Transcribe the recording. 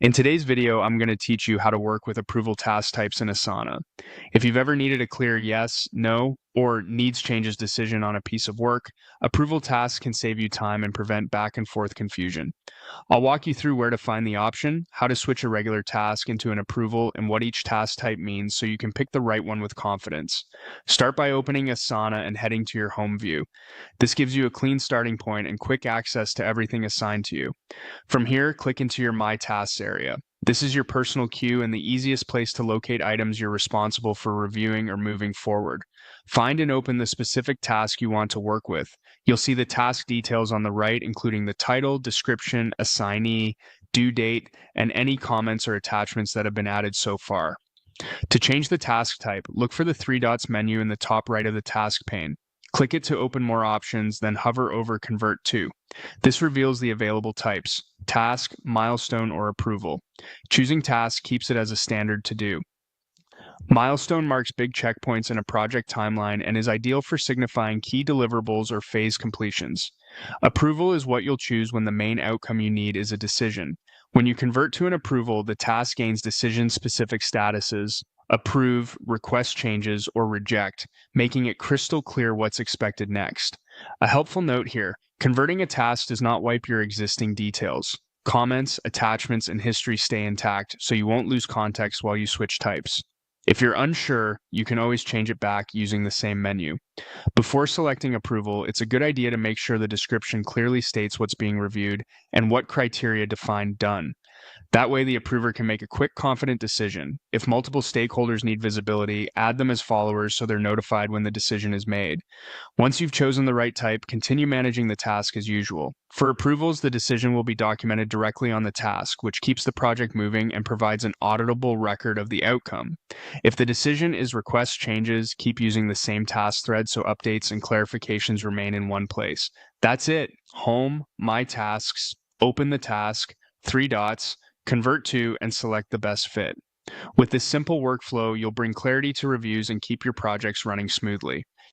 In today's video, I'm going to teach you how to work with approval task types in Asana. If you've ever needed a clear yes, no, or needs changes decision on a piece of work, approval tasks can save you time and prevent back and forth confusion. I'll walk you through where to find the option, how to switch a regular task into an approval, and what each task type means so you can pick the right one with confidence. Start by opening Asana and heading to your home view. This gives you a clean starting point and quick access to everything assigned to you. From here, click into your My Tasks area. This is your personal queue and the easiest place to locate items you're responsible for reviewing or moving forward. Find and open the specific task you want to work with. You'll see the task details on the right, including the title, description, assignee, due date, and any comments or attachments that have been added so far. To change the task type, look for the three dots menu in the top right of the task pane. Click it to open more options, then hover over Convert To. This reveals the available types: task, milestone, or approval. Choosing task keeps it as a standard to do. Milestone marks big checkpoints in a project timeline and is ideal for signifying key deliverables or phase completions. Approval is what you'll choose when the main outcome you need is a decision. When you convert to an approval, the task gains decision-specific statuses: approve, request changes, or reject, making it crystal clear what's expected next. A helpful note here: converting a task does not wipe your existing details. Comments, attachments, and history stay intact, so you won't lose context while you switch types. If you're unsure, you can always change it back using the same menu. Before selecting approval, it's a good idea to make sure the description clearly states what's being reviewed and what criteria define done. That way, the approver can make a quick, confident decision. If multiple stakeholders need visibility, add them as followers so they're notified when the decision is made. Once you've chosen the right type, continue managing the task as usual. For approvals, the decision will be documented directly on the task, which keeps the project moving and provides an auditable record of the outcome. If the decision is request changes, keep using the same task thread so updates and clarifications remain in one place. That's it. Home, My Tasks, open the task, three dots, convert to, and select the best fit. With this simple workflow, you'll bring clarity to reviews and keep your projects running smoothly.